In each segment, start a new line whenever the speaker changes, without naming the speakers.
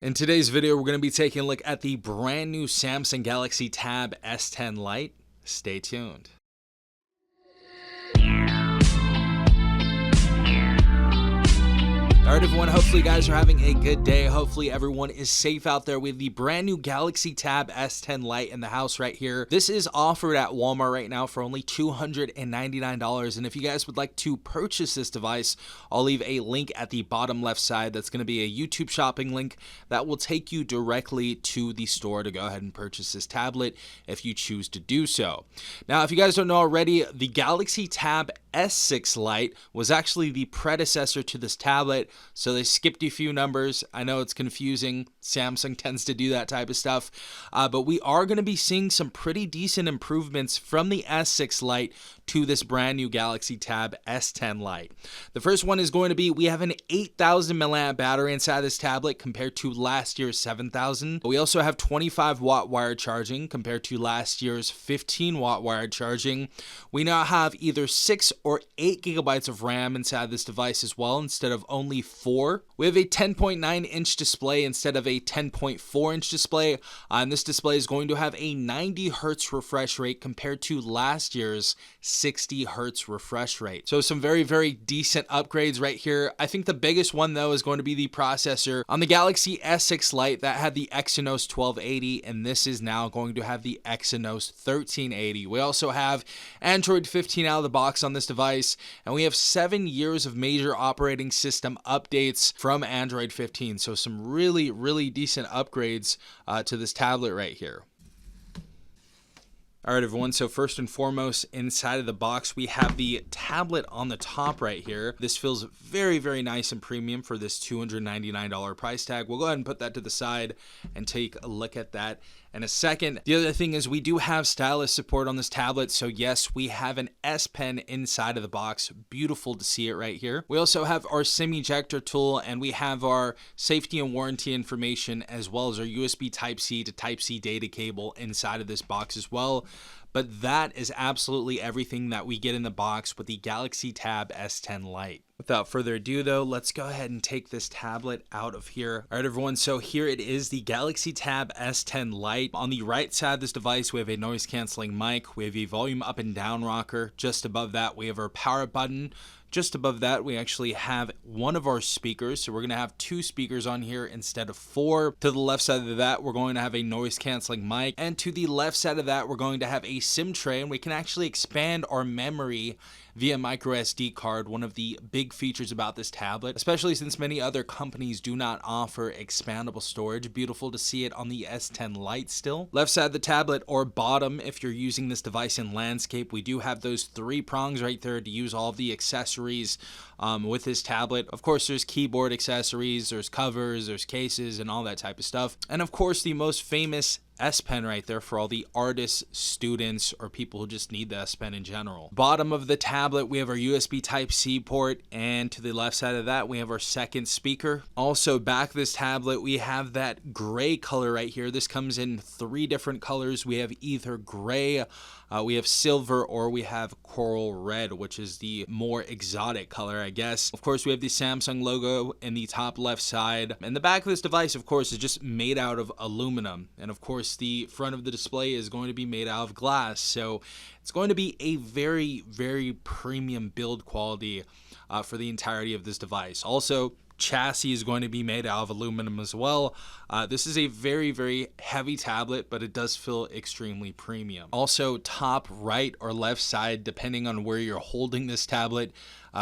In today's video, we're going to be taking a look at the brand new Samsung Galaxy Tab S10 Lite. Stay tuned. Alright everyone, hopefully you guys are having a good day. Hopefully everyone is safe out there with the brand new Galaxy Tab S10 Lite in the house right here. This is offered at Walmart right now for only $299, and if you guys would like to purchase this device, I'll leave a link at the bottom left side. That's going to be a YouTube shopping link that will take you directly to the store to go ahead and purchase this tablet if you choose to do so. Now, if you guys don't know already, the Galaxy Tab S6 Lite was actually the predecessor to this tablet, so they skipped a few numbers. I know it's confusing. Samsung tends to do that type of stuff, but we are going to be seeing some pretty decent improvements from the S6 Lite to this brand new Galaxy Tab S10 Lite. The first one is going to be, we have an 8,000 milliamp battery inside this tablet compared to last year's 7,000. We also have 25 watt wired charging compared to last year's 15 watt wired charging. We now have either 6 or 8 gigabytes of RAM inside this device as well, instead of only 4. We have a 10.9 inch display instead of a 10.4 inch display, and this display is going to have a 90 hertz refresh rate compared to last year's 60 hertz refresh rate. So some very decent upgrades right here. I think the biggest one though is going to be the processor. On the Galaxy S6 Lite, that had the Exynos 1280, and this is now going to have the Exynos 1380. We also have Android 15 out of the box on this device, and we have 7 years of major operating system updates from Android 15. So some really decent upgrades to this tablet right here. Alright everyone, so first and foremost, inside of the box we have the tablet on the top right here. This feels very nice and premium for this $299 price tag. We'll go ahead and put that to the side and take a look at that in a second. The other thing is we do have stylus support on this tablet, so yes, we have an S Pen inside of the box. Beautiful to see it right here. We also have our SIM ejector tool, and we have our safety and warranty information, as well as our USB Type-C to Type-C data cable inside of this box as well. But that is absolutely everything that we get in the box with the Galaxy Tab S10 Lite. Without further ado though, let's go ahead and take this tablet out of here. Alright everyone, so here it is, the Galaxy Tab S10 Lite. On the right side of this device, we have a noise canceling mic, we have a volume up and down rocker. Just above that, we have our power button. Just above that, we actually have one of our speakers. So we're going to have 2 speakers on here instead of 4. To the left side of that, we're going to have a noise canceling mic. And to the left side of that, we're going to have a SIM tray, and we can actually expand our memory via micro SD card, one of the big features about this tablet, especially since many other companies do not offer expandable storage. Beautiful to see it on the S10 Lite still. Left side of the tablet, or bottom, if you're using this device in landscape, we do have those 3 prongs right there to use all of the accessories with this tablet. Of course, there's keyboard accessories, there's covers, there's cases, and all that type of stuff. And of course, the most famous S Pen right there for all the artists, students, or people who just need the S Pen in general. Bottom of the tablet, we have our USB Type-C port, and to the left side of that, we have our second speaker. Also, back of this tablet, we have that gray color right here. This comes in 3 different colors. We have either gray, we have silver, or we have coral red, which is the more exotic color, I guess. Of course, we have the Samsung logo in the top left side, and the back of this device, of course, is just made out of aluminum, and of course, the front of the display is going to be made out of glass, so it's going to be a very premium build quality for the entirety of this device. Also, chassis is going to be made out of aluminum as well. This is a very heavy tablet, but it does feel extremely premium. Also, top right or left side, depending on where you're holding this tablet,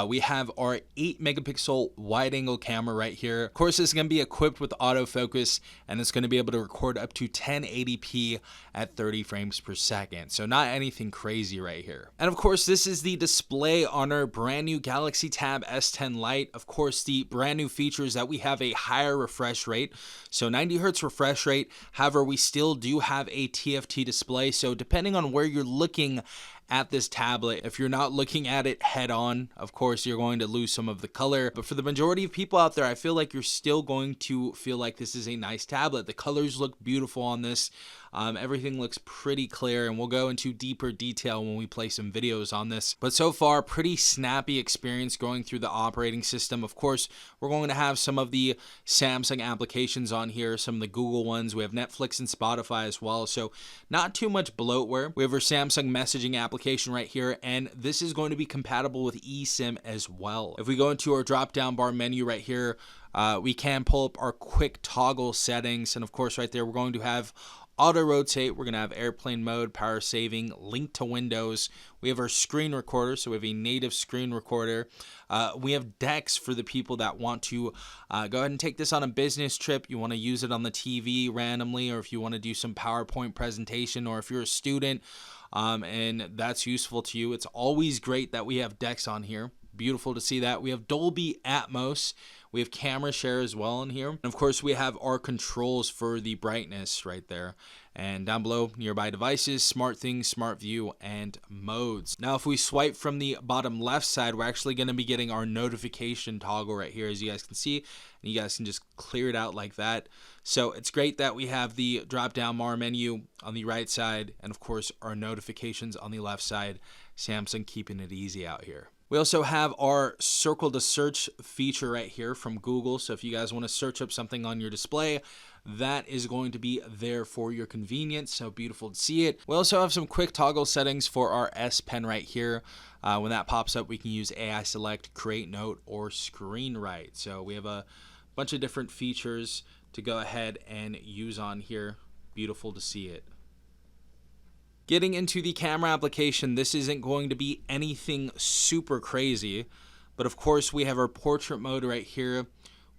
we have our 8 megapixel wide angle camera right here. Of course, this is going to be equipped with autofocus, and it's going to be able to record up to 1080p at 30 frames per second. So not anything crazy right here. And of course, this is the display on our brand new Galaxy Tab S10 Lite. Of course, the brand new feature is that we have a higher refresh rate, so 90 hertz refresh rate. However, we still do have a TFT display, so depending on where you're looking at this tablet. If you're not looking at it head on, of course, you're going to lose some of the color. But for the majority of people out there, I feel like you're still going to feel like this is a nice tablet. The colors look beautiful on this. Everything looks pretty clear, and we'll go into deeper detail when we play some videos on this. But so far, pretty snappy experience going through the operating system. Of course, we're going to have some of the Samsung applications on here, some of the Google ones. We have Netflix and Spotify as well, so not too much bloatware. We have our Samsung messaging application right here, and this is going to be compatible with eSIM as well. If we go into our drop-down bar menu right here, we can pull up our quick toggle settings, and of course right there we're going to have auto rotate. We're going to have airplane mode, power saving, link to Windows. We have our screen recorder, so we have a native screen recorder. We have decks for the people that want to go ahead and take this on a business trip. You want to use it on the TV randomly, or if you want to do some PowerPoint presentation, or if you're a student and that's useful to you. It's always great that we have decks on here. Beautiful to see that. We have Dolby Atmos. We have camera share as well in here. And of course, we have our controls for the brightness right there. And down below, nearby devices, smart things, smart view, and modes. Now, if we swipe from the bottom left side, we're actually going to be getting our notification toggle right here, as you guys can see. And you guys can just clear it out like that. So it's great that we have the drop-down bar menu on the right side, and of course, our notifications on the left side. Samsung keeping it easy out here. We also have our circle to search feature right here from Google. So if you guys want to search up something on your display, that is going to be there for your convenience. So beautiful to see it. We also have some quick toggle settings for our S Pen right here. When that pops up, we can use AI Select, Create Note, or Screen Write. So we have a bunch of different features to go ahead and use on here. Beautiful to see it. Getting into the camera application, this isn't going to be anything super crazy, but of course we have our portrait mode right here.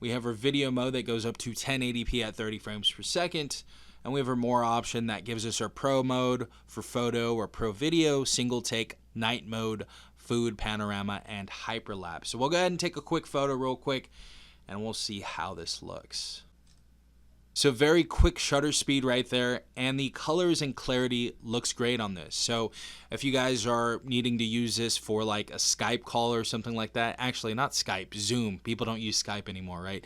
We have our video mode that goes up to 1080p at 30 frames per second, and we have our more option that gives us our pro mode for photo or pro video, single take, night mode, food, panorama, and hyperlapse. So we'll go ahead and take a quick photo real quick, and we'll see how this looks. So very quick shutter speed right there, and the colors and clarity looks great on this. So if you guys are needing to use this for like a Skype call or something like that, actually not Skype, Zoom. People don't use Skype anymore, right?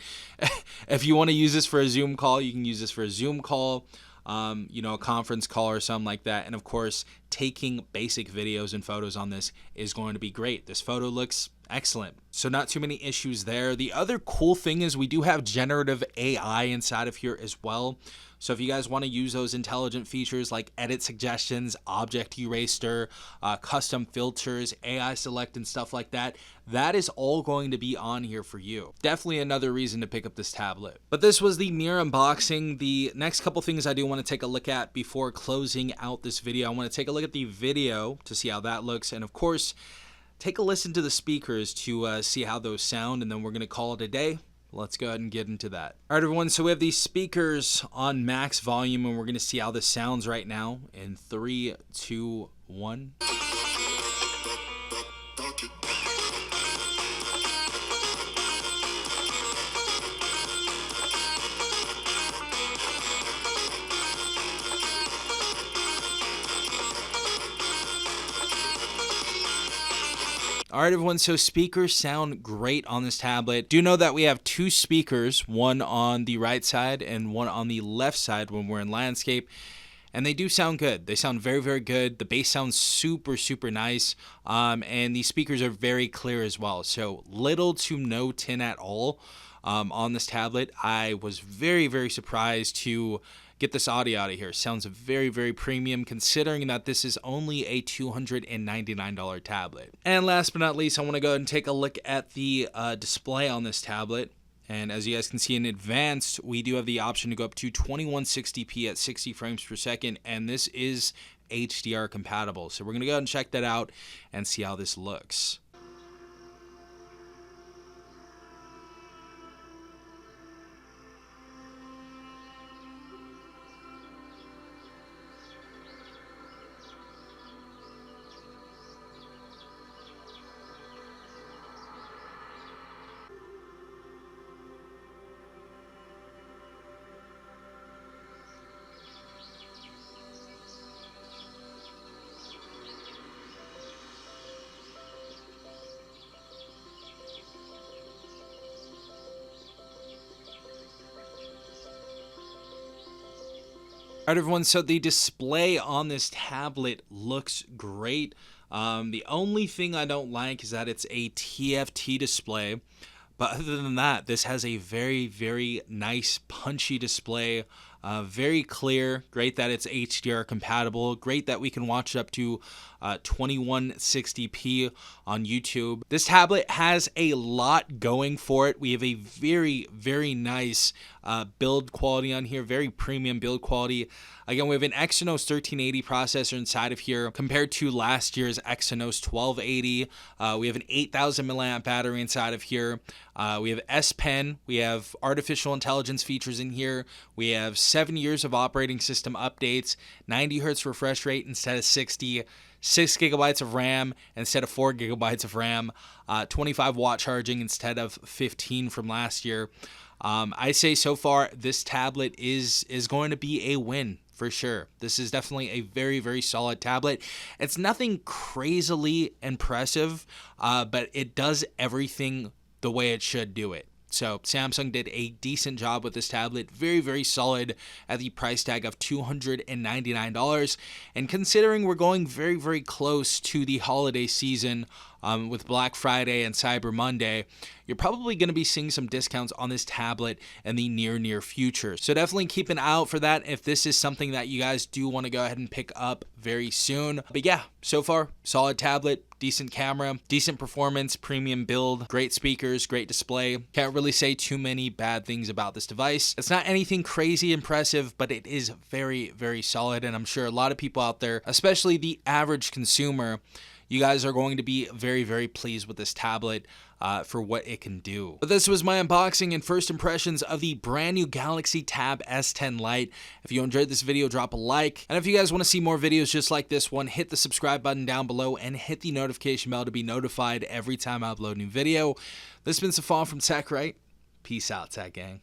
If you want to use this for a Zoom call, you can use this for a Zoom call, a conference call or something like that. And of course, taking basic videos and photos on this is going to be great. This photo looks excellent. So not too many issues there. The other cool thing is we do have generative AI inside of here as well. So if you guys want to use those intelligent features like edit suggestions, object eraser, custom filters, AI select and stuff like that, that is all going to be on here for you. Definitely another reason to pick up this tablet. But this was the mere unboxing. The next couple things I do want to take a look at before closing out this video. I want to take a look at the video to see how that looks. And of course, take a listen to the speakers to see how those sound, and then we're going to call it a day. Let's go ahead and get into that. All right, everyone, so we have these speakers on max volume, and we're going to see how this sounds right now in 3, 2, 1. All right, everyone, so speakers sound great on this tablet. Do know that we have two speakers, one on the right side and one on the left side when we're in landscape, and they do sound good. They sound very, very good. The bass sounds super, super nice, and these speakers are very clear as well. So little to no tin at all on this tablet. I was very, very surprised to get this audio out of here. Sounds very, very premium considering that this is only a $299 tablet. And last but not least, I want to go ahead and take a look at the display on this tablet. And as you guys can see in advanced, we do have the option to go up to 2160p at 60 frames per second, and this is HDR compatible. So we're going to go ahead and check that out and see how this looks. All right, everyone, so the display on this tablet looks great. The only thing I don't like is that it's a TFT display. But other than that, this has a very, very nice punchy display. Very clear. Great that it's HDR compatible. Great that we can watch up to 2160p on YouTube. This tablet has a lot going for it. We have a very, very nice build quality on here. Very premium build quality. Again, we have an Exynos 1380 processor inside of here compared to last year's Exynos 1280. We have an 8,000 milliamp battery inside of here. We have S Pen. We have artificial intelligence features in here. We have 7 years of operating system updates, 90 hertz refresh rate instead of 60, 6 gigabytes of RAM instead of 4 gigabytes of RAM, 25 watt charging instead of 15 from last year. I say so far this tablet is going to be a win for sure. This is definitely a very, very solid tablet. It's nothing crazily impressive, but it does everything the way it should do it. So Samsung did a decent job with this tablet. Very, very solid at the price tag of $299. And considering we're going very, very close to the holiday season with Black Friday and Cyber Monday, you're probably going to be seeing some discounts on this tablet in the near future. So definitely keep an eye out for that if this is something that you guys do want to go ahead and pick up very soon. But yeah, so far, solid tablet, decent camera, decent performance, premium build, great speakers, great display. Can't really say too many bad things about this device. It's not anything crazy impressive, but it is very, very solid. And I'm sure a lot of people out there, especially the average consumer, you guys are going to be very, very pleased with this tablet for what it can do. But this was my unboxing and first impressions of the brand new Galaxy Tab S10 Lite. If you enjoyed this video, drop a like. And if you guys want to see more videos just like this one, hit the subscribe button down below and hit the notification bell to be notified every time I upload a new video. This has been Safan from TechRight. Peace out, Tech Gang.